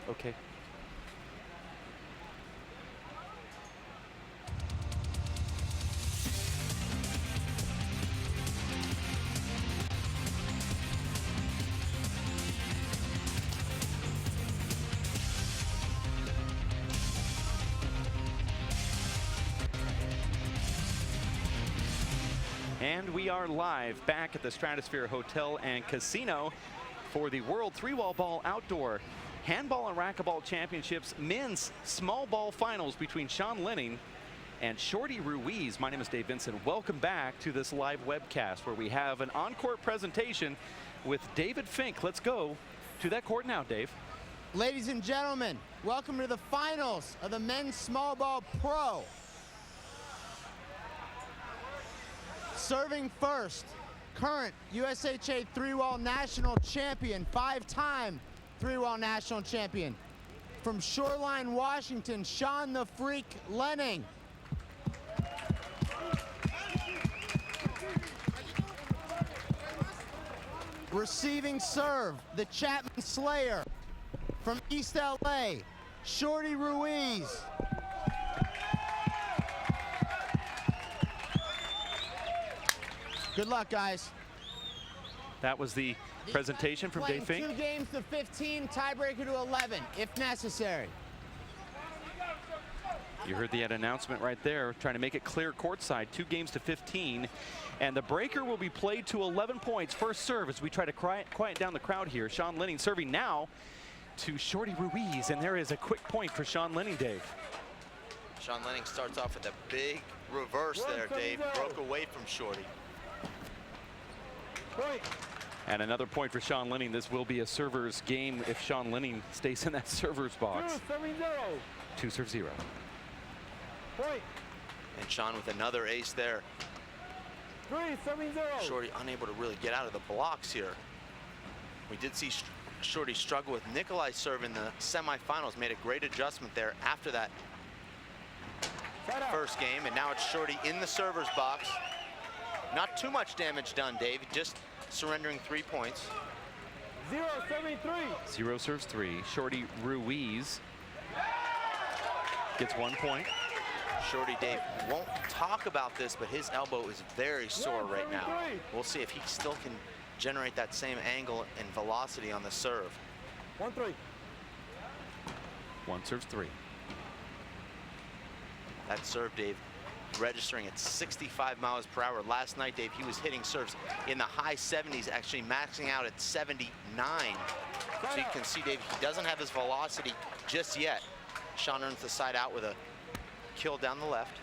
Okay. And we are live back at the Stratosphere Hotel and Casino for the World 3-Wall Ball Outdoor Handball and Racquetball Championships Men's Small Ball Finals between Sean Lenning and Shorty Ruiz. My name is Dave Vincent. Welcome back to this live webcast where we have an on-court presentation with David Fink. Let's go to that court now, Dave. Ladies and gentlemen, welcome to the finals of the Men's Small Ball Pro. Serving first, current USHA 3-Wall National Champion, 5-time 3-Wall National Champion. From Shoreline, Washington, Sean the Freak Lenning. Receiving serve, the Chapman Slayer. From East LA, Shorty Ruiz. Good luck, guys. That was the presentation from Dave Fink. 2 games to 15, tiebreaker to 11, if necessary. You heard the announcement right there, trying to make it clear courtside. 2 games to 15, and the breaker will be played to 11 points. First serve as we try to quiet down the crowd here. Sean Lenning serving now to Shorty Ruiz, and there is a quick point for Sean Lenning, Dave. Sean Lenning starts off with a big reverse there, Dave. Broke away from Shorty. Point. And another point for Sean Lenning. This will be a server's game if Sean Lenning stays in that server's box. 2-0. Point. And Sean with another ace there. 3-0. Shorty unable to really get out of the blocks here. We did see Shorty struggle with Nikolai's serve in the semifinals. Made a great adjustment there after that first game. And now it's Shorty in the server's box. Not too much damage done, Dave. Just surrendering 3 points. 0-3. 0 serves 3. Shorty Ruiz gets 1 point. Shorty, Dave, won't talk about this, but his elbow is very sore right now. We'll see if he still can generate that same angle and velocity on the serve. 1-3. 1 serves 3. That serve, Dave, registering at 65 miles per hour. Last night, Dave, he was hitting serves in the high 70s, actually maxing out at 79. So you can see, Dave, he doesn't have his velocity just yet. Sean earns the side out with a kill down the left.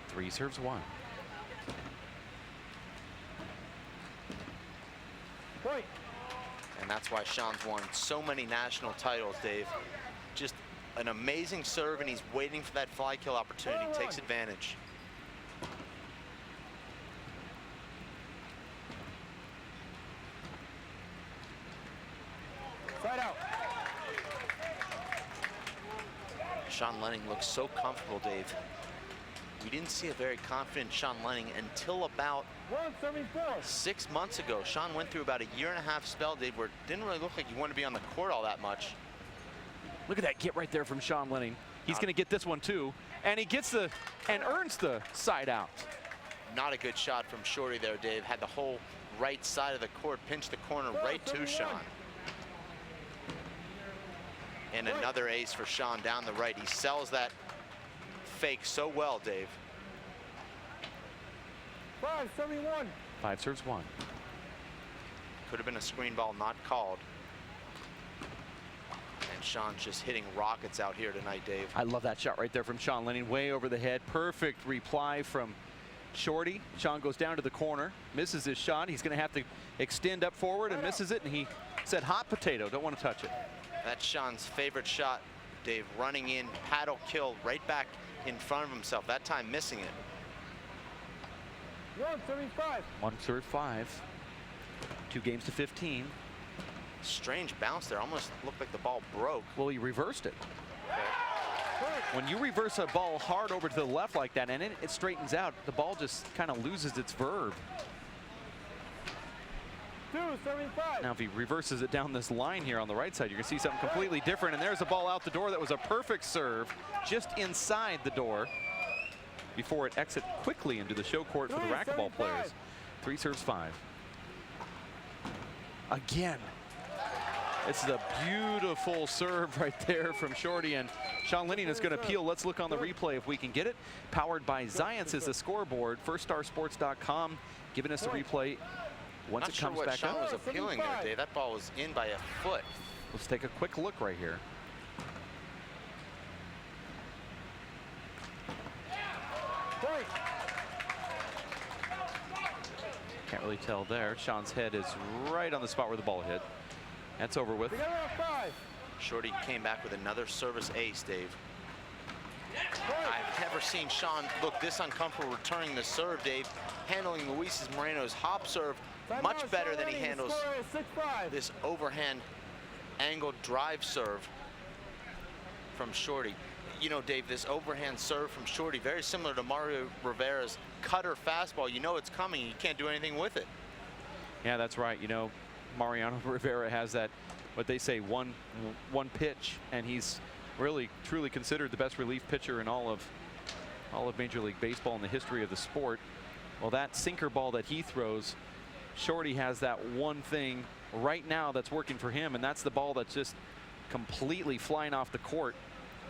Three serves 1. Point. And that's why Sean's won so many national titles, Dave. Just an amazing serve, and he's waiting for that fly kill opportunity. Takes advantage. Side out. Sean Lenning looks so comfortable, Dave. We didn't see a very confident Sean Lenning until about 6 months ago. Sean went through about a 1.5-year spell, Dave, where it didn't really look like he wanted to be on the court all that much. Look at that get right there from Sean Lenning. He's going to get this one too, and he gets the and earns the side out. Not a good shot from Shorty there, Dave. Had the whole right side of the court, pinched the corner right to Sean. And another ace for Sean down the right. He sells that fake so well, Dave. 5-1. 5 serves 1. Could have been a screen ball, not called. And Sean's just hitting rockets out here tonight, Dave. I love that shot right there from Sean Lenning, way over the head. Perfect reply from Shorty. Sean goes down to the corner, misses his shot. He's going to have to extend up forward and misses it. And he said, hot potato, don't want to touch it. That's Sean's favorite shot, Dave. Running in, paddle kill right back in front of himself. That time missing it. 1-5. 1 serve 5. 2 games to 15. Strange bounce there. Almost looked like the ball broke. Well, he reversed it. Okay. When you reverse a ball hard over to the left like that and it straightens out, the ball just kind of loses its verve. Now, if he reverses it down this line here on the right side, you're going to see something completely different. And there's a ball out the door that was a perfect serve just inside the door before it exits quickly into the show court for the racquetball players. 3 serves 5. Again. It's a beautiful serve right there from Shorty, and Sean Lenning is going to peel. Let's look on the replay if we can get it. Powered by Zions is the scoreboard. FirstStarSports.com giving us the replay once it comes back Sean up. was appealing there, Dave. That ball was in by a foot. Let's take a quick look right here. Can't really tell there. Sean's head is right on the spot where the ball hit. That's over with. Shorty came back with another service ace, Dave. I've never seen Sean look this uncomfortable returning the serve, Dave. Handling Luis Moreno's hop serve much better than he handles this overhand angled drive serve from Shorty. You know, Dave, this overhand serve from Shorty, very similar to Mario Rivera's cutter fastball. You know it's coming, you can't do anything with it. Yeah, that's right. You know, Mariano Rivera has that, what they say, one pitch, and he's really truly considered the best relief pitcher in all of Major League Baseball in the history of the sport. Well, that sinker ball that he throws, Shorty has that one thing right now that's working for him, and that's the ball that's just completely flying off the court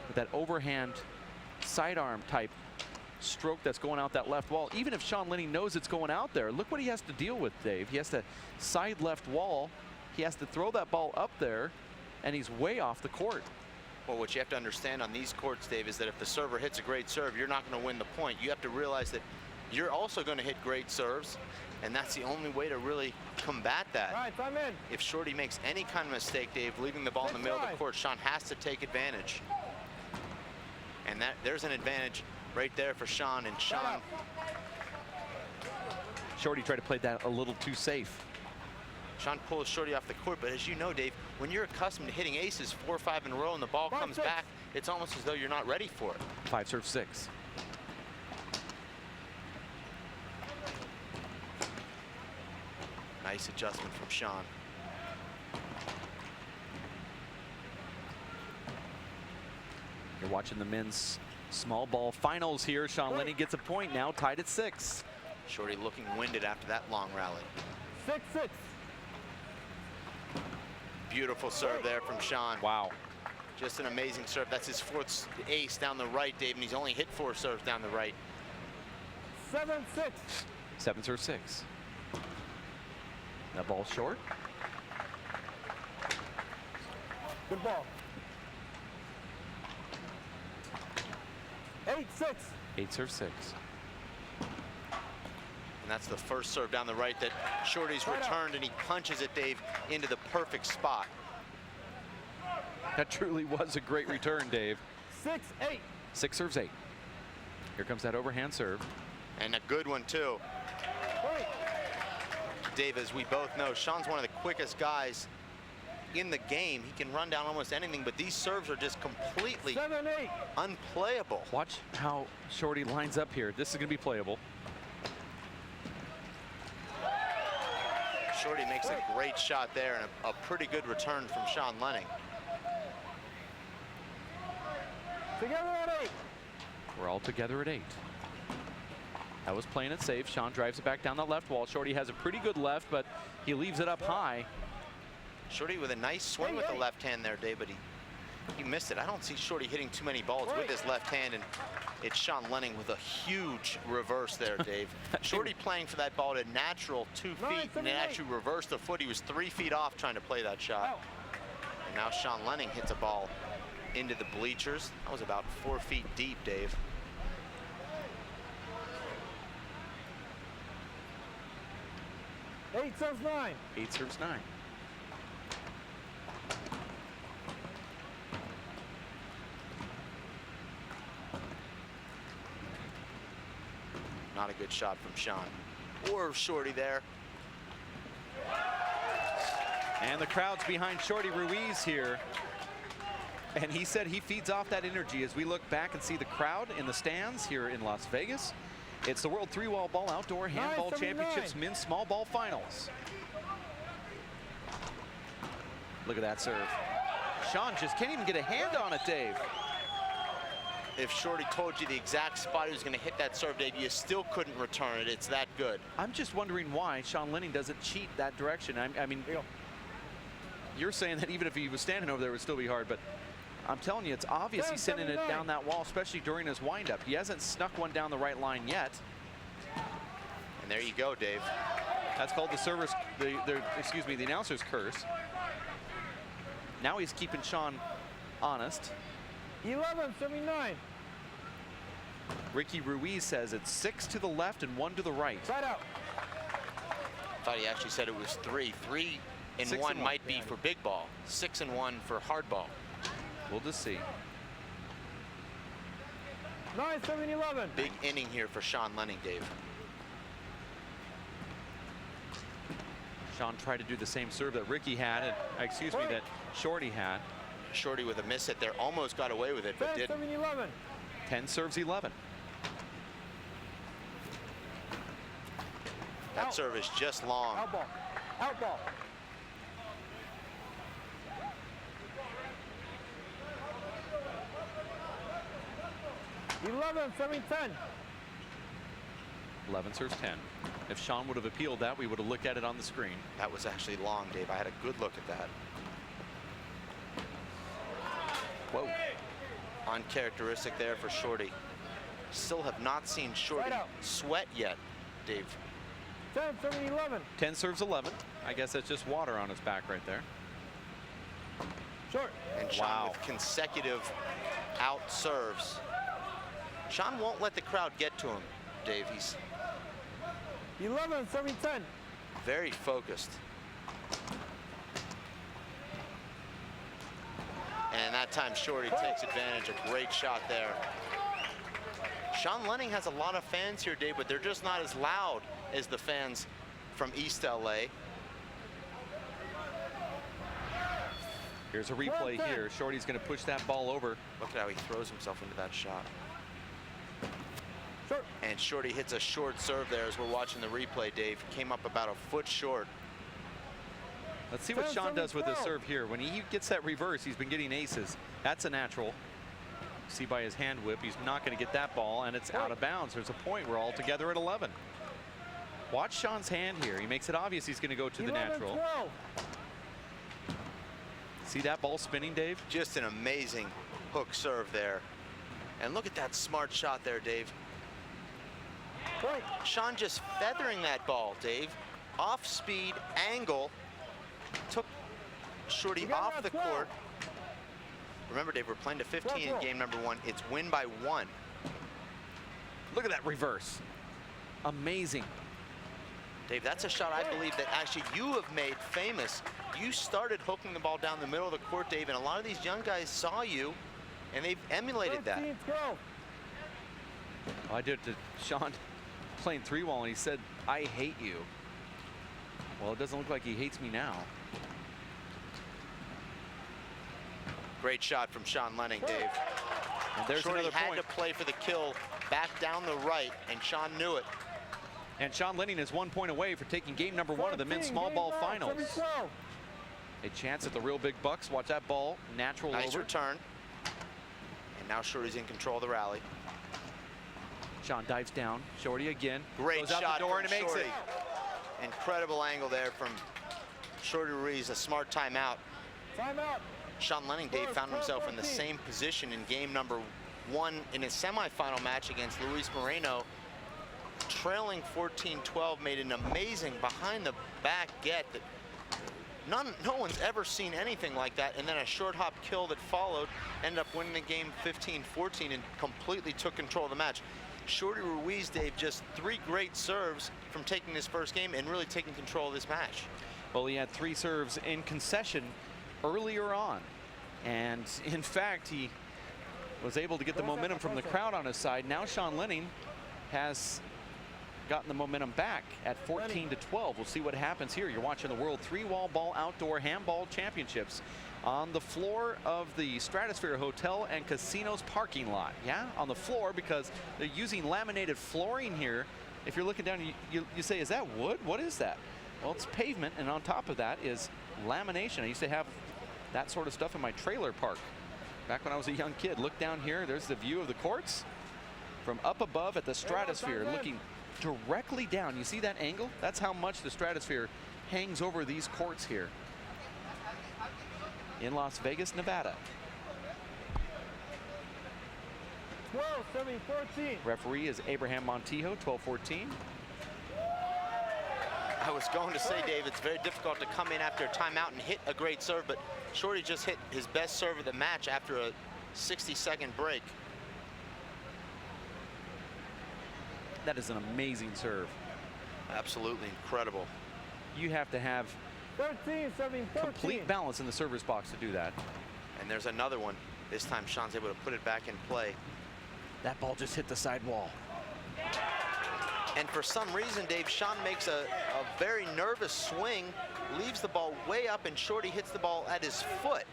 with that overhand sidearm type stroke that's going out that left wall. Even if Sean Lenning knows it's going out there, look what he has to deal with, Dave. He has to side left wall. He has to throw that ball up there, and he's way off the court. Well, what you have to understand on these courts, Dave, is that if the server hits a great serve, you're not going to win the point. You have to realize that you're also going to hit great serves, and that's the only way to really combat that. Right, I'm in. If Shorty makes any kind of mistake, Dave, leaving the ball in the middle of the court, Sean has to take advantage. And there's an advantage right there for Sean, and Sean. Shorty tried to play that a little too safe. Sean pulls Shorty off the court, but as you know, Dave, when you're accustomed to hitting aces 4 or 5 in a row and the ball comes back, it's almost as though you're not ready for it. 5 serve 6. Nice adjustment from Sean. You're watching the men's small ball finals here. Sean Lenning gets a point now, tied at 6. Shorty looking winded after that long rally. 6-6. Beautiful serve there from Sean. Wow. Just an amazing serve. That's his 4th ace down the right, Dave, and he's only hit 4 serves down the right. 7-6. 7 serve 6. That ball short. Good ball. 8-6. 8 serve 6. And that's the first serve down the right that Shorty's returned, and he punches it, Dave, into the perfect spot. That truly was a great return, Dave. 6-8. 6 serves 8. Here comes that overhand serve. And a good one, too. Dave, as we both know, Sean's one of the quickest guys in the game. He can run down almost anything, but these serves are just completely 7-8. unplayable. Watch how Shorty lines up here. This is going to be playable. Shorty makes a great shot there, and a pretty good return from Sean Lenning. Together at 8. We're all together at 8. That was playing it safe. Sean drives it back down the left wall. Shorty has a pretty good left, but he leaves it up high. Shorty with a nice swing with the left hand there, Dave, but he missed it. I don't see Shorty hitting too many balls with his left hand, and it's Sean Lenning with a huge reverse there, Dave. Shorty playing for that ball at a natural 2 feet, and it actually reversed the foot. He was 3 feet off trying to play that shot. And now Sean Lenning hits a ball into the bleachers. That was about 4 feet deep, Dave. Eight serves 9. 8 serves 9. Not a good shot from Sean. Or Shorty there. And the crowd's behind Shorty Ruiz here. And he said he feeds off that energy. As we look back and see the crowd in the stands here in Las Vegas, it's the World 3-Wall Ball Outdoor Handball Championships Men's Small Ball Finals. Look at that serve. Sean just can't even get a hand on it, Dave. If Shorty told you the exact spot he was going to hit that serve, Dave, you still couldn't return it. It's that good. I'm just wondering why Sean Lenning doesn't cheat that direction. I mean, you're saying that even if he was standing over there, it would still be hard, but I'm telling you, it's obvious he's sending it down that wall, especially during his windup. He hasn't snuck one down the right line yet. And there you go, Dave. That's called the announcer's curse. Now he's keeping Sean honest. 11-79. Ricky Ruiz says it's 6 to the left and 1 to the right. Side out. Thought he actually said it was 3. 3 and 6 1 and 1. might be for big ball. 6 and 1 for hard ball. We'll just see. 9-7-11. Big inning here for Sean Lenning, Dave. Sean tried to do the same serve that Ricky had, and that Shorty had. Shorty with a miss hit there, almost got away with it, but didn't. 10-7-11. 10 serves 11. That serve is just long. Out ball. Out ball. $11-7-10. 11 serves 10. If Sean would have appealed that, we would have looked at it on the screen. That was actually long, Dave. I had a good look at that. Whoa. Uncharacteristic there for Shorty. Still have not seen Shorty sweat yet, Dave. 10-7-11. 10 serves 11. I guess that's just water on his back right there. Short. And Sean Wow. with consecutive out serves. Sean won't let the crowd get to him, Dave. He's 11-7-10. very focused. And that time Shorty takes advantage. A great shot there. Sean Lenning has a lot of fans here, Dave, but they're just not as loud as the fans from East LA. Here's a replay here. Shorty's going to push that ball over. Look at how he throws himself into that shot. Short. And Shorty hits a short serve there as we're watching the replay, Dave. Came up about a foot short. Let's see what Sean does with his serve here. When he gets that reverse, he's been getting aces. That's a natural. See by his hand whip, he's not going to get that ball, and it's out of bounds. There's a point. We're all together at 11. Watch Sean's hand here. He makes it obvious he's going to go to the natural. 11-12. See that ball spinning, Dave? Just an amazing hook serve there. And look at that smart shot there, Dave. Point. Sean just feathering that ball, Dave. Off speed, angle. Took Shorty off the court. Remember, Dave, we're playing to 15 in game number 1. It's win by 1. Look at that reverse. Amazing. Dave, that's a shot I believe that actually you have made famous. You started hooking the ball down the middle of the court, Dave, and a lot of these young guys saw you, and they've emulated that. 13-12. I did to Sean playing 3-wall, and he said, "I hate you." Well, it doesn't look like he hates me now. Great shot from Sean Lenning, Dave. And there's Shorty another had point. to play for the kill back down the right, and Sean knew it. And Sean Lenning is 1 point away for taking game number 1 of the men's small ball finals. 7-12. A chance at the real big bucks. Watch that ball, natural Nice over. return. And now Shorty's in control of the rally. Sean dives down. Shorty again. Great Goes out shot the door from and it makes Shorty. it. Incredible angle there from Shorty Ruiz, a smart timeout. Timeout. Sean Lenning, Dave, found himself in the same position in game number 1 in his semifinal match against Luis Moreno. Trailing 14-12, made an amazing behind the back get that no one's ever seen anything like that, and then a short hop kill that followed, ended up winning the game 15-14 and completely took control of the match. Shorty Ruiz, Dave, just 3 great serves from taking this first game and really taking control of this match. Well, he had 3 serves in concession earlier on. And in fact, he was able to get the momentum from the crowd on his side. Now Sean Lenning has gotten the momentum back at 14-12. We'll see what happens here. You're watching the World 3-Wall Ball Outdoor Handball Championships on the floor of the Stratosphere Hotel and Casino's parking lot. Yeah, on the floor, because they're using laminated flooring here. If you're looking down, you say, is that wood? What is that? Well, it's pavement, and on top of that is lamination. I used to have that sort of stuff in my trailer park back when I was a young kid. Look down here, there's the view of the courts from up above at the stratosphere, looking directly down. You see that angle? That's how much the stratosphere hangs over these courts here in Las Vegas, Nevada. 12-14. Referee is Abraham Montijo, 12-14. I was going to say, Dave, it's very difficult to come in after a timeout and hit a great serve, but Shorty just hit his best serve of the match after a 60-second break. That is an amazing serve. Absolutely incredible. You have to have 13-14. complete balance in the server's box to do that. And there's another one. This time Sean's able to put it back in play. That ball just hit the side wall. And for some reason, Dave, Sean makes a very nervous swing, leaves the ball way up, and Shorty hits the ball at his foot.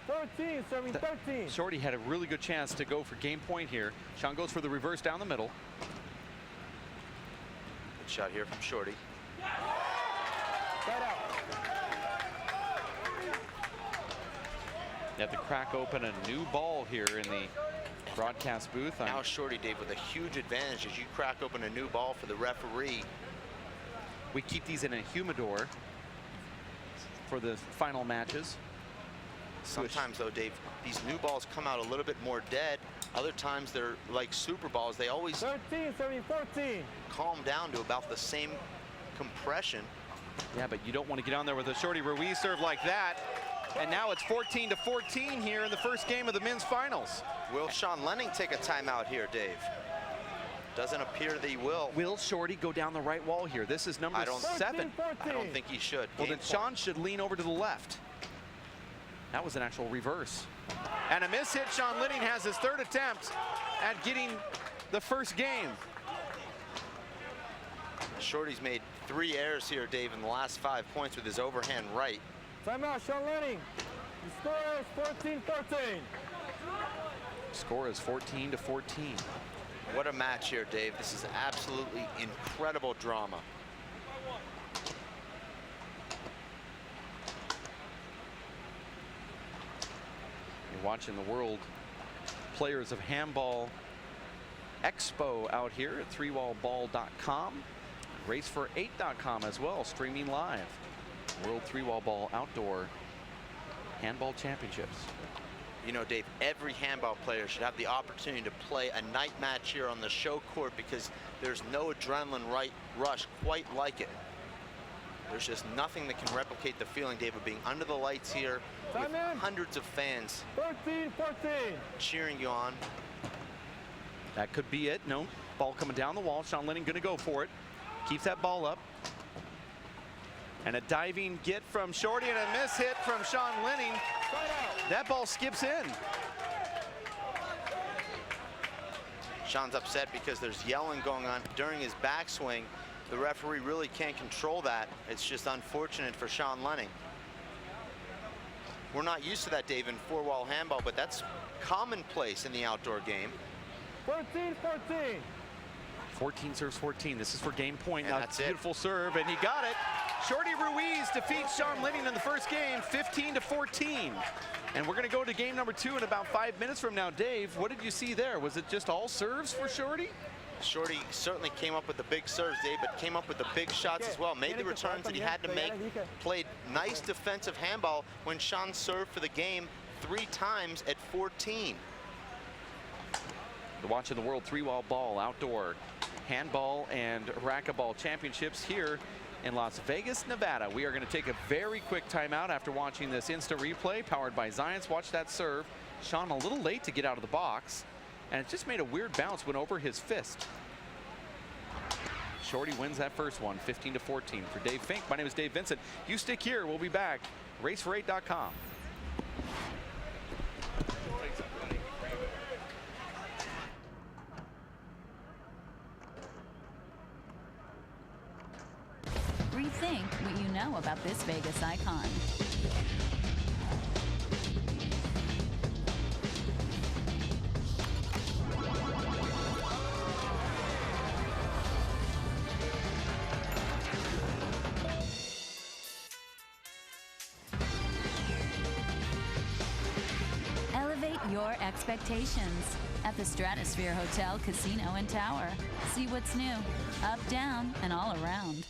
13-13. Shorty had a really good chance to go for game point here. Sean goes for the reverse down the middle. Good shot here from Shorty. Right out. They have to crack open a new ball here in the broadcast booth. Now Shorty, Dave, with a huge advantage as you crack open a new ball for the referee. We keep these in a humidor for the final matches. Sometimes, though, Dave, these new balls come out a little bit more dead. Other times they're like super balls. They always 13-14. calm down to about the same compression. Yeah, but you don't want to get on there with a Shorty Ruiz serve like that. And now it's 14-14 here in the first game of the men's finals. Will Sean Lenning take a timeout here, Dave? Doesn't appear that he will. Will Shorty go down the right wall here? This is number 7. 14. I don't think he should. Well, Game then Sean should lean over to the left. That was an actual reverse. And a miss hit. Sean Lenning has his 3rd attempt at getting the first game. Shorty's made 3 errors here, Dave, in the last 5 points with his overhand right. Timeout, Sean Lenning. The score is 14-14. Score is 14-14. What a match here, Dave. This is absolutely incredible drama. You're watching the World Players of Handball Expo out here at 3wallball.com. Racefor8.com as well, streaming live. World 3-Wall Ball Outdoor Handball Championships. You know, Dave, every handball player should have the opportunity to play a night match here on the show court because there's no adrenaline rush quite like it. There's just nothing that can replicate the feeling, Dave, of being under the lights here with hundreds of fans 14-14. cheering you on. That could be it. No, ball coming down the wall. Sean Lenning going to go for it. Keeps that ball up. And a diving get from Shorty and a miss hit from Sean Lenning. That ball skips in. Sean's upset because there's yelling going on during his backswing. The referee really can't control that. It's just unfortunate for Sean Lenning. We're not used to that, Dave, in 4-wall handball, but that's commonplace in the outdoor game. 14-14. 14 serves 14. This is for game point. And Now, that's it. beautiful serve, and he got it. Shorty Ruiz defeats Sean Lenning in the first game, 15-14. And we're going to go to game number 2 in about 5 minutes from now. Dave, what did you see there? Was it just all serves for Shorty? Shorty certainly came up with the big serves, Dave, but came up with the big shots as well. Made the returns that he had to make. Played nice defensive handball when Sean served for the game 3 times at 14. You're watching the World 3-Wall Ball Outdoor Handball and Racquetball Championships here in Las Vegas, Nevada. We are going to take a very quick timeout after watching this instant replay powered by Zions. Watch that serve. Sean a little late to get out of the box, and it just made a weird bounce, went over his fist. Shorty wins that first one, 15-14. For Dave Fink, my name is Dave Vincent. You stick here. We'll be back. Racefor8.com. Rethink what you know about this Vegas icon. your expectations at the Stratosphere Hotel, Casino, and Tower. See what's new, up, down, and all around.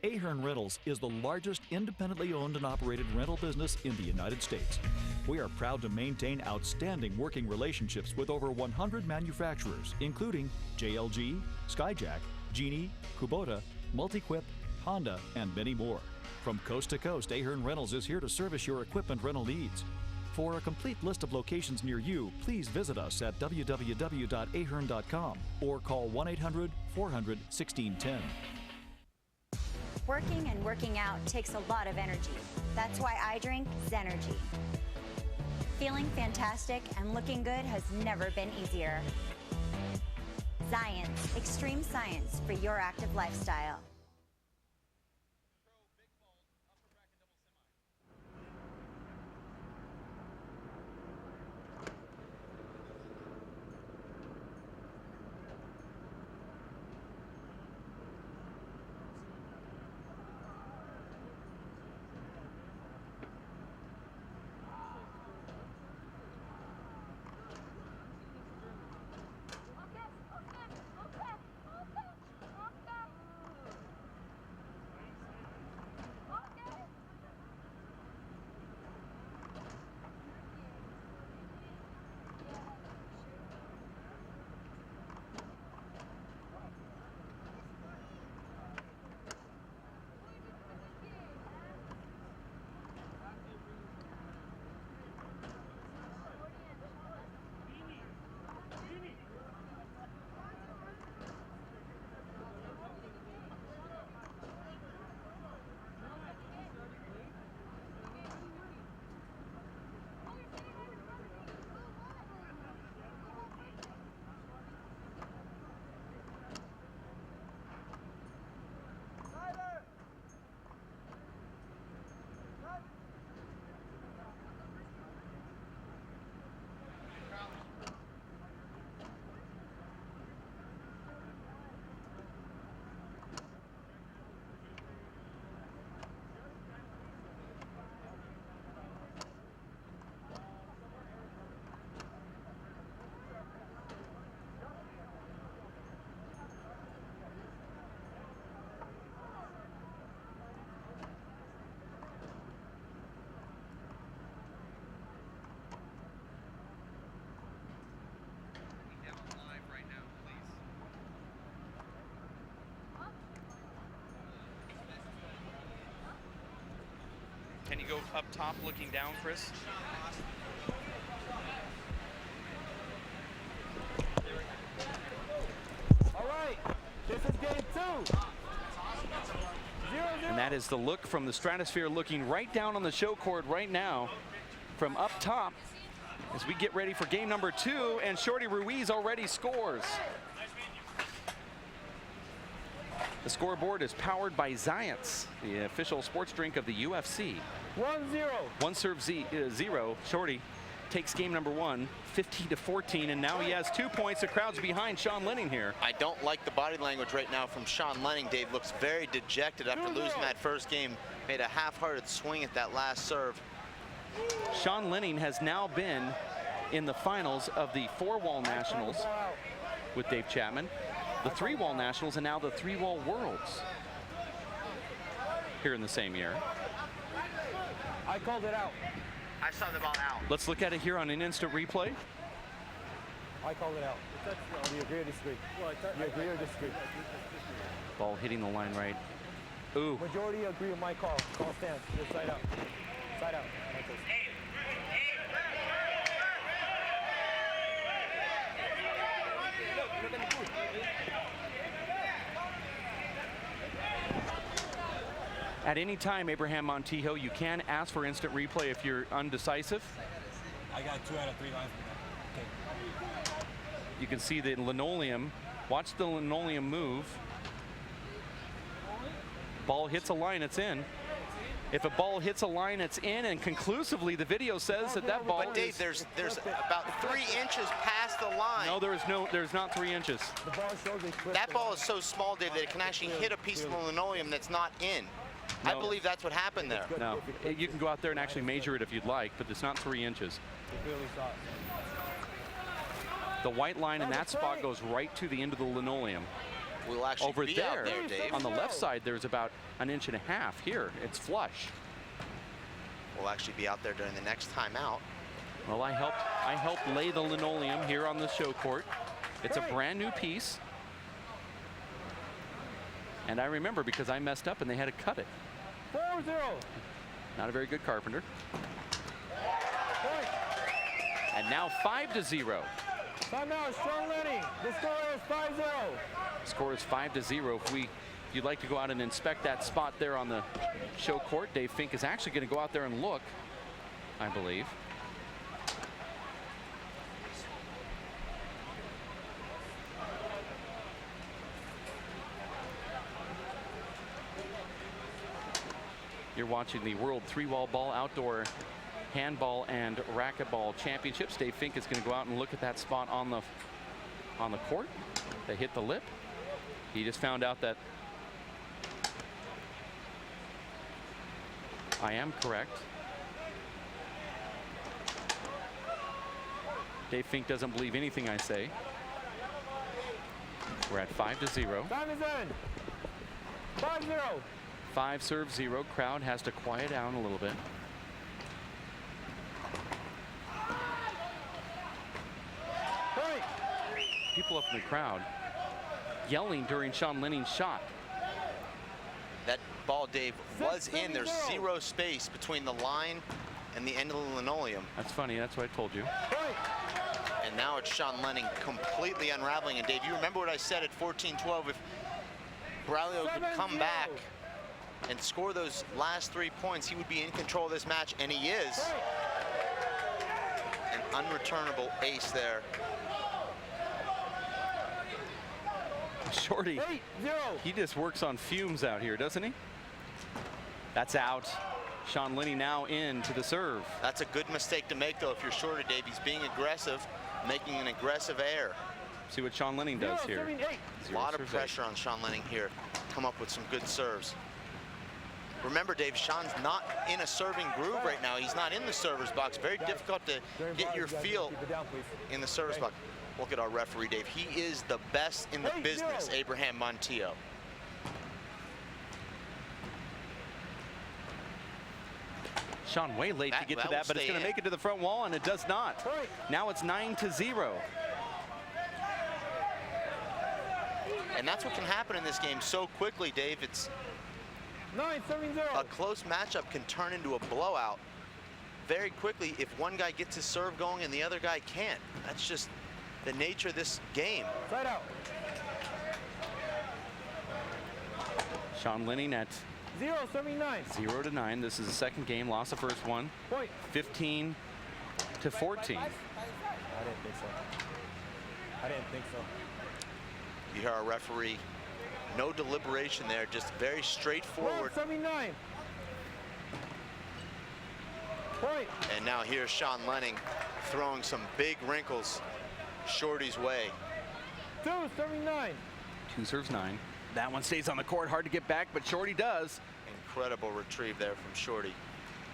Ahern Rentals is the largest independently owned and operated rental business in the United States. We are proud to maintain outstanding working relationships with over 100 manufacturers, including JLG, Skyjack, Genie, Kubota, Multiquip, Honda, and many more. From coast to coast, Ahern Rentals is here to service your equipment rental needs. For a complete list of locations near you, please visit us at www.ahern.com or call 1-800-400-1610. Working and working out takes a lot of energy. That's why I drink Zenergy. Feeling fantastic and looking good has never been easier. Science, extreme science for your active lifestyle. Can you go up top looking down, Chris? All right, this is game 2. 0-0. And that is the look from the Stratosphere, looking right down on the show court right now from up top as we get ready for game number 2, and Shorty Ruiz already scores. The scoreboard is powered by Zions, the official sports drink of the UFC. 1-0. One serve zero. Shorty takes game number 1, 15-14, and now he has 2 points. The crowd's behind Sean Lenning here. I don't like the body language right now from Sean Lenning. Dave looks very dejected after losing that first game. Made a half-hearted swing at that last serve. Sean Lenning has now been in the finals of the 4-wall nationals with Dave Chapman, the 3-wall nationals, and now the 3-wall worlds here in the same year. I called it out. I saw the ball out. Let's look at it here on an instant replay. I called it out. Do you agree or disagree? You agree or disagree? Ball hitting the line right. Ooh. Majority agree with my call. Call stance. Just side out. Side out. Like this. At any time, Abraham Montijo, you can ask for instant replay if you're undecisive. I got 2 out of 3 lines. Okay. You can see the linoleum. Watch the linoleum move. Ball hits a line, it's in. If a ball hits a line, it's in, and conclusively the video says that ball But Dave, there's about 3 inches past the line. No, there's not 3 inches. The ball shows they clipped That the ball line. is so small, Dave, that it can actually hit a piece of the linoleum that's not in. I believe that's what happened there. No, you can go out there and actually measure it if you'd like, but it's not 3 inches. The white line in that spot goes right to the end of the linoleum. We'll actually Over be there, out there, Dave. on the left side, there's about 1.5 inches. Here, it's flush. We'll actually be out there during the next timeout. Well, I helped lay the linoleum here on the show court. It's a brand new piece. And I remember because I messed up and they had to cut it. 4-0. Not a very good carpenter. And now 5-0. Timeout, Sean Lenning. The score is 5-0. Score is 5-0. If you'd like to go out and inspect that spot there on the show court, Dave Fink is actually going to go out there and look, I believe. You're watching the World 3-Wall Ball Outdoor Handball and Racquetball Championships. Dave Fink is going to go out and look at that spot on the court. They hit the lip. He just found out that I am correct. Dave Fink doesn't believe anything I say. We're at 5-0. Time is in. 5-0. 5-0. Crowd has to quiet down a little bit. Point. People up in the crowd yelling during Sean Lenning's shot. That ball, Dave, was in. There's 6-0. zero space between the line and the end of the linoleum. That's funny. That's what I told you. Point. And now it's Sean Lenning completely unraveling. And Dave, you remember what I said at 14-12? If Braulio could come back and score those last 3 points, he would be in control of this match, and he is. An unreturnable ace there. Shorty, 8-0. he just works on fumes out here, doesn't he? That's out. Sean Lenning now into the serve. That's a good mistake to make, though, if you're Shorty, Dave. He's being aggressive, making an aggressive error. See what Sean Lenning does here. 0-7-8. A lot of pressure on Sean Lenning here. Come up with some good serves. Remember, Dave, Sean's not in a serving groove right now. He's not in the server's box. Very difficult to get your feel in the server's box. Look at our referee, Dave. He is the best in the business, Abraham Montijo. Sean way late to get to that, but it's going to make it to the front wall, and it does not. Now it's 9-0. And that's what can happen in this game so quickly, Dave. It's 9-7-0. a close matchup can turn into a blowout very quickly if one guy gets his serve going and the other guy can't. That's just the nature of this game. Side out. Sean Lenning at 0-7-9. 0-9. This is the second game. Lost the first one. Point. 15-14. I didn't think so. I didn't think so. You hear our referee. No deliberation there, just very straightforward. 79. Point. And now here's Sean Lenning throwing some big wrinkles Shorty's way. 2-79. 2 serves 9. That one stays on the court. Hard to get back, but Shorty does. Incredible retrieve there from Shorty.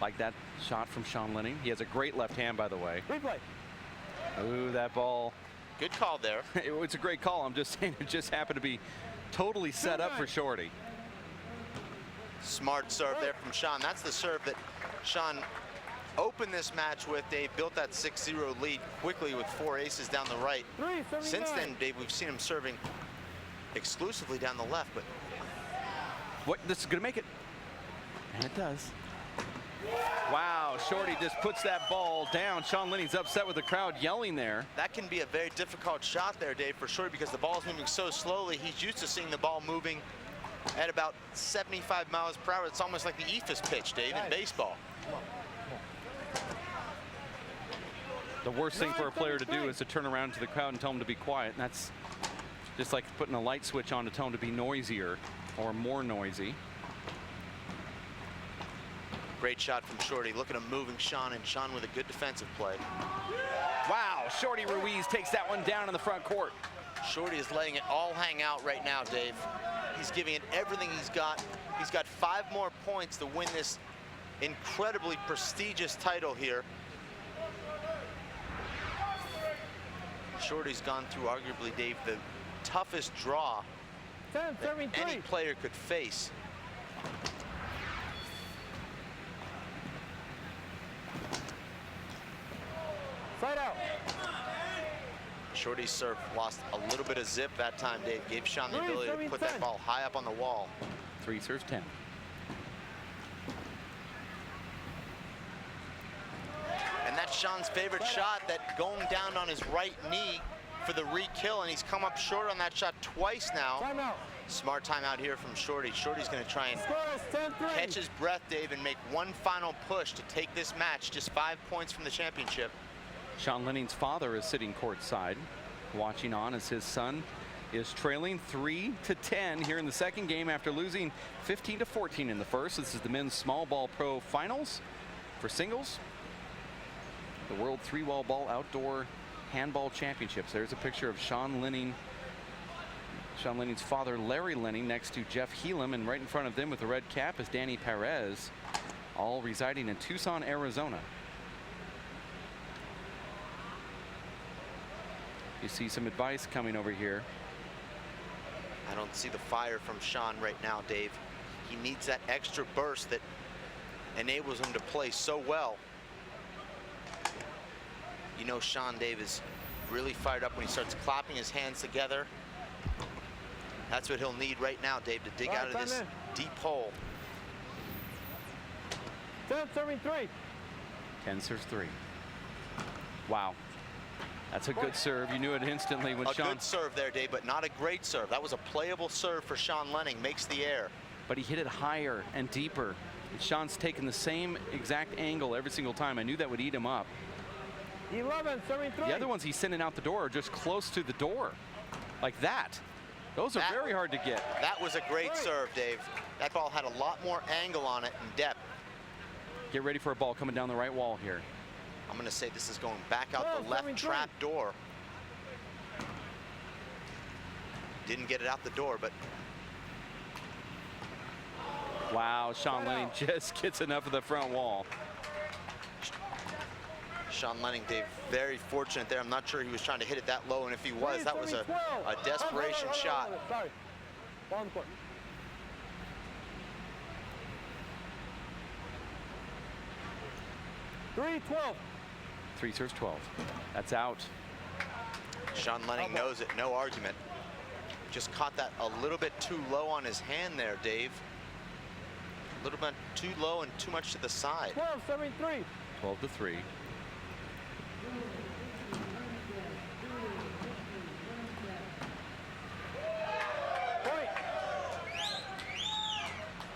Like that shot from Sean Lenning. He has a great left hand, by the way. Replay. Ooh, that ball. Good call there. It's a great call. I'm just saying it just happened to be totally set up for Shorty. Smart serve there from Sean. That's the serve that Sean opened this match with. Dave built that 6-0 lead quickly with 4 aces down the right. 3-79. Since then, Dave, we've seen him serving exclusively down the left, but What? This is going to make it. And it does. Wow, Shorty just puts that ball down. Sean Lenning's upset with the crowd yelling there. that can be a very difficult shot there, Dave, for Shorty, because the ball's moving so slowly. He's used to seeing the ball moving at about 75 miles per hour. It's almost like the eephus pitch, Dave, in baseball. The worst thing for a player to do is to turn around to the crowd and tell them to be quiet. And that's just like putting a light switch on to tell them to be noisier or more noisy. Great shot from Shorty. Look at him moving Sean, and Sean with a good defensive play. Wow, Shorty Ruiz takes that one down in the front court. Shorty is letting it all hang out right now, Dave. He's giving it everything he's got. He's got 5 more points to win this incredibly prestigious title here. Shorty's gone through, arguably, Dave, the toughest draw that any player could face. Side out. Shorty's serve lost a little bit of zip that time, Dave. Gave Sean the ability to put that ball high up on the wall. 3 serves 10. And that's Sean's favorite shot, that going down on his right knee for the re-kill, and he's come up short on that shot twice now. Timeout. Smart timeout here from Shorty. Shorty's going to try and catch his breath, Dave, and make one final push to take this match. Just 5 points from the championship. Sean Lenning's father is sitting courtside, watching on as his son is trailing 3-10 here in the second game after losing 15-14 in the first. This is the men's small ball pro finals for singles. The World 3-Wall Ball Outdoor Handball Championships. There's a picture of Sean Lenning, Sean Lenning's father, Larry Lenning, next to Jeff Helam, and right in front of them with the red cap is Danny Perez, all residing in Tucson, Arizona. You see some advice coming over here. I don't see the fire from Sean right now, Dave. He needs that extra burst that enables him to play so well. You know, Sean, Dave, is really fired up when he starts clapping his hands together. That's what he'll need right now, Dave, to dig out of this deep hole. 10 serving 3. 10 serves 3. Wow. That's a good serve. You knew it instantly when Sean. A good serve there, Dave, but not a great serve. That was a playable serve for Sean Lenning. Makes the air. But he hit it higher and deeper. And Sean's taken the same exact angle every single time. I knew that would eat him up. 11 serving 3. The other ones he's sending out the door are just close to the door, like that. Those are very hard to get. That was a great serve, Dave. That ball had a lot more angle on it and depth. Get ready for a ball coming down the right wall here. I'm going to say this is going back out the left trap door. Didn't get it out the door, but. Wow, Sean Lenning just gets enough of the front wall. Sean Lenning, Dave, very fortunate there. I'm not sure he was trying to hit it that low, and if he was, that was a desperation shot. Sorry. Ball on the court. 3-12. 3 serves 12. That's out. Sean Lenning knows it, no argument. Just caught that a little bit too low on his hand there, Dave. A little bit too low and too much to the side. 12 serving 3. 12-3.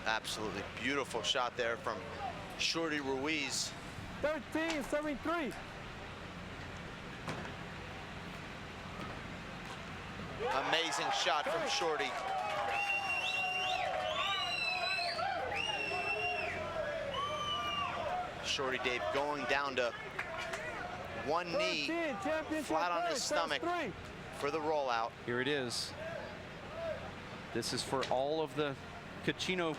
Absolutely beautiful shot there from Shorty Ruiz. 13 serving 3. Amazing shot from Shorty. Shorty, Dave, going down to one knee, flat on his stomach for the rollout. Here it is. This is for all of the Casino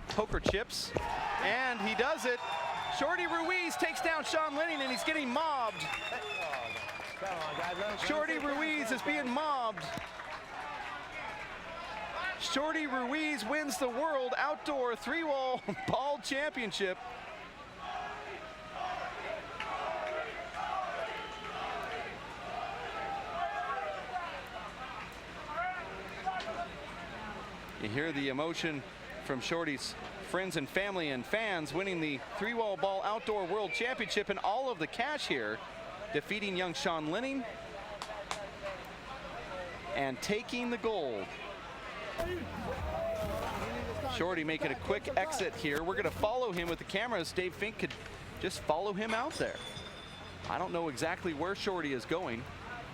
poker chips, and he does it. Shorty Ruiz takes down Sean Lenning, and he's getting mobbed. Shorty Ruiz is being mobbed. Shorty Ruiz wins the World Outdoor 3-Wall Ball Championship. You hear the emotion from Shorty's friends and family and fans winning the 3-Wall Ball Outdoor World Championship, and all of the cash here, defeating young Sean Lenning and taking the gold. Shorty making a quick exit here. We're going to follow him with the cameras. Dave Fink could just follow him out there. I don't know exactly where Shorty is going,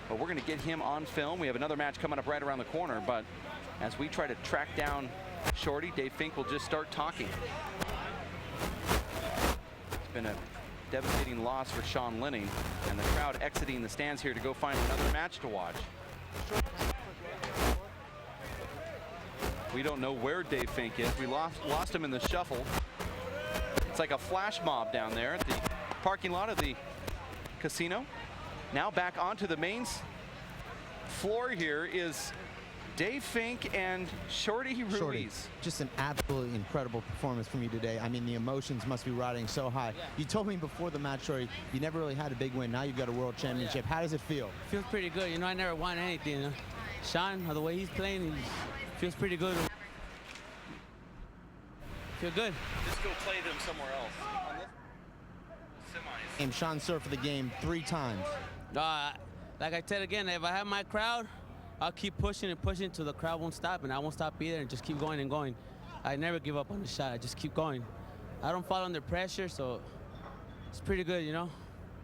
but we're going to get him on film. We have another match coming up right around the corner, but as we try to track down Shorty, Dave Fink will just start talking. It's been a devastating loss for Sean Lenning, and the crowd exiting the stands here to go find another match to watch. We don't know where Dave Fink is. We lost him in the shuffle. It's like a flash mob down there at the parking lot of the casino. Now back onto the mains floor here is Dave Fink and Shorty Ruiz. Shorty, just an absolutely incredible performance from you today. I mean, the emotions must be riding so high. You told me before the match, Shorty, you never really had a big win. Now you've got a world championship. How does it feel? Feels pretty good. You know, I never won anything. You know? Sean, the way he's playing, he feels pretty good. Feel good. Just go play them somewhere else. On this semis. And Sean served for the game 3 times. Like I said again, if I have my crowd, I'll keep pushing and pushing until the crowd won't stop, and I won't stop either, and just keep going and going. I never give up on the shot. I just keep going. I don't fall under pressure, so it's pretty good, you know?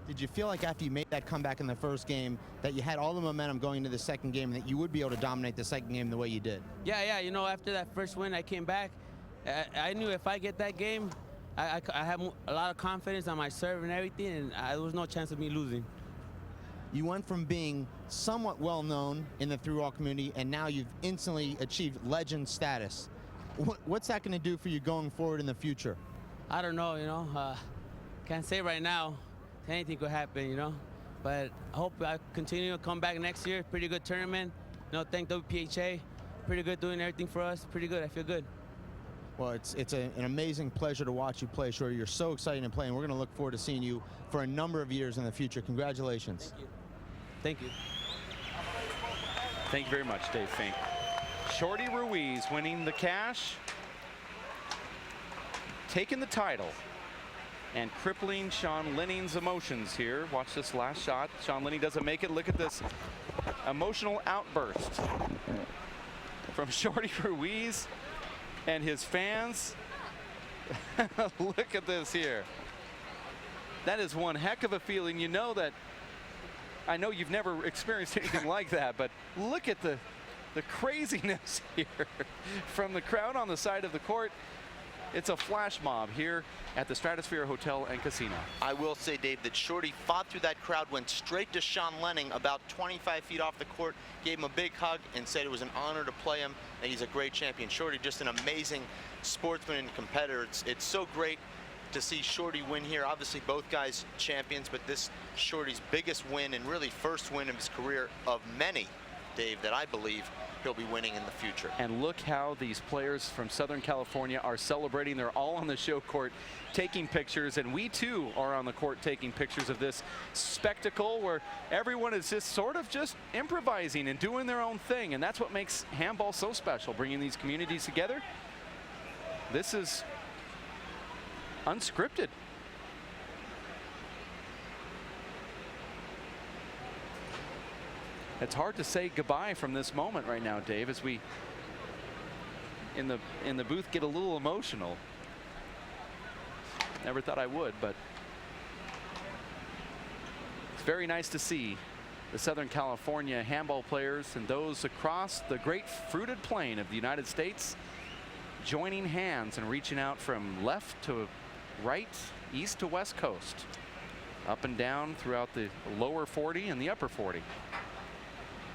Did you feel like after you made that comeback in the first game that you had all the momentum going into the second game and that you would be able to dominate the second game the way you did? Yeah, you know, after that first win, I came back. I knew if I get that game, I have a lot of confidence on my serve and everything, and there was no chance of me losing. You went from being somewhat well-known in the three-wall community, and now you've instantly achieved legend status. What's that going to do for you going forward in the future? I don't know, you know. Can't say right now. Anything could happen, you know. But I hope I continue to come back next year. Pretty good tournament. You know, thank WPHA. Pretty good doing everything for us. Pretty good. I feel good. Well, it's an amazing pleasure to watch you play, Shorty. You're so exciting to play, and we're going to look forward to seeing you for a number of years in the future. Congratulations. Thank you. Thank you. Thank you very much, Dave Fink. Shorty Ruiz winning the cash, taking the title, and crippling Sean Lenning's emotions here. Watch this last shot. Sean Lenning doesn't make it. Look at this emotional outburst from Shorty Ruiz and his fans. Look at this here. That is one heck of a feeling. You know that, I know you've never experienced anything like that, but look at the craziness here from the crowd on the side of the court. It's a flash mob here at the Stratosphere Hotel and Casino. I will say, Dave, that Shorty fought through that crowd, went straight to Sean Lenning about 25 feet off the court, gave him a big hug, and said it was an honor to play him, and he's a great champion. Shorty, just an amazing sportsman and competitor. It's so great to see Shorty win here. Obviously, both guys champions, but this Shorty's biggest win and really first win of his career of many, Dave, that I believe he'll be winning in the future. And look how these players from Southern California are celebrating. They're all on the show court taking pictures, and we too are on the court taking pictures of this spectacle where everyone is just sort of just improvising and doing their own thing, and that's what makes handball so special, bringing these communities together. This is unscripted. It's hard to say goodbye from this moment right now, Dave, as we in the booth get a little emotional. Never thought I would, but it's very nice to see the Southern California handball players and those across the great fruited plain of the United States joining hands and reaching out from left to right, east to west coast, up and down throughout the lower 40 and the upper 40.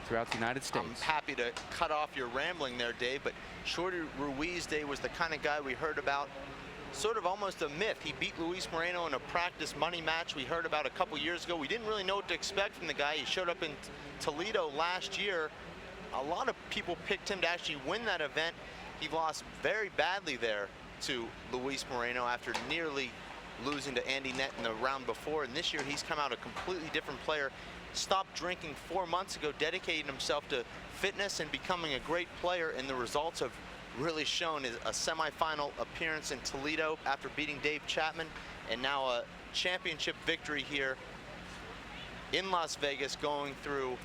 Throughout the United States. I'm happy to cut off your rambling there, Dave, but Shorty Ruiz, Dave, was the kind of guy we heard about, sort of almost a myth. He beat Luis Moreno in a practice money match we heard about a couple years ago. We didn't really know what to expect from the guy. He showed up in Toledo last year. A lot of people picked him to actually win that event. He lost very badly there to Luis Moreno after nearly losing to Andy Nett in the round before, and this year he's come out a completely different player. Stopped drinking 4 months ago, dedicating himself to fitness and becoming a great player, and the results have really shown. Is a semifinal appearance in Toledo after beating Dave Chapman, and now a championship victory here in Las Vegas, going through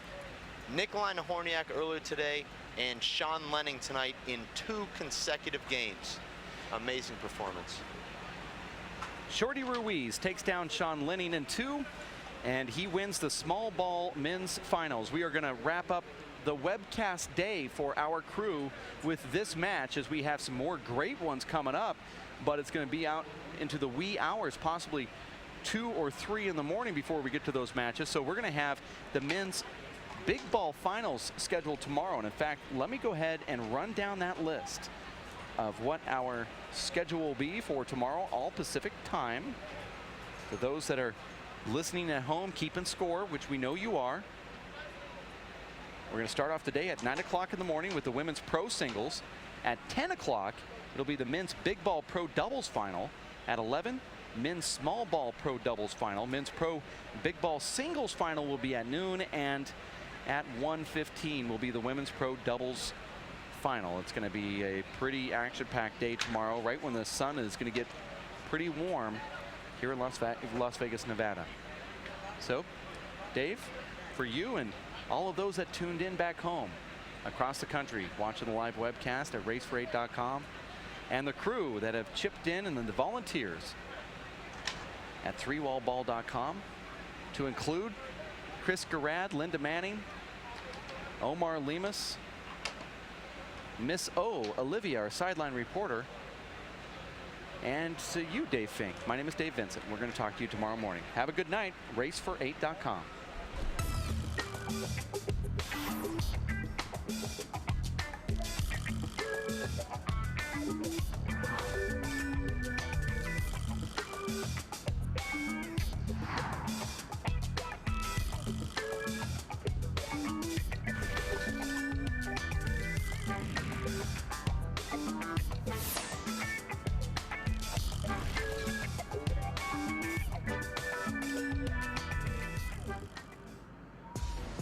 Nikolai Nahorniak earlier today and Sean Lenning tonight in 2 consecutive games. Amazing performance. Shorty Ruiz takes down Sean Lenning in 2. And he wins the small ball men's finals. We are going to wrap up the webcast day for our crew with this match, as we have some more great ones coming up, but it's going to be out into the wee hours, possibly 2 or 3 in the morning before we get to those matches. So we're going to have the men's big ball finals scheduled tomorrow. And in fact, let me go ahead and run down that list of what our schedule will be for tomorrow, all Pacific time. For those that are listening at home, keeping score, which we know you are. We're going to start off today at 9 o'clock in the morning with the women's pro singles. At 10 o'clock, it'll be the men's big ball pro doubles final. At 11, men's small ball pro doubles final. Men's pro big ball singles final will be at noon, and at 1:15 will be the women's pro doubles final. It's going to be a pretty action-packed day tomorrow, right when the sun is going to get pretty warm here in Las Vegas, Nevada. So, Dave, for you and all of those that tuned in back home across the country watching the live webcast at racefor8.com, and the crew that have chipped in, and then the volunteers at 3wallball.com, to include Chris Garrad, Linda Manning, Omar Lemus, Miss O, Olivia, our sideline reporter, and to you, Dave Fink. My name is Dave Vincent. We're going to talk to you tomorrow morning. Have a good night. Racefor8.com.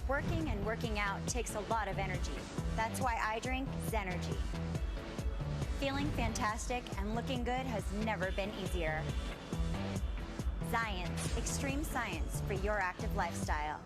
Working and working out takes a lot of energy. That's why I drink Zenergy. Feeling fantastic and looking good has never been easier. Science, extreme science for your active lifestyle.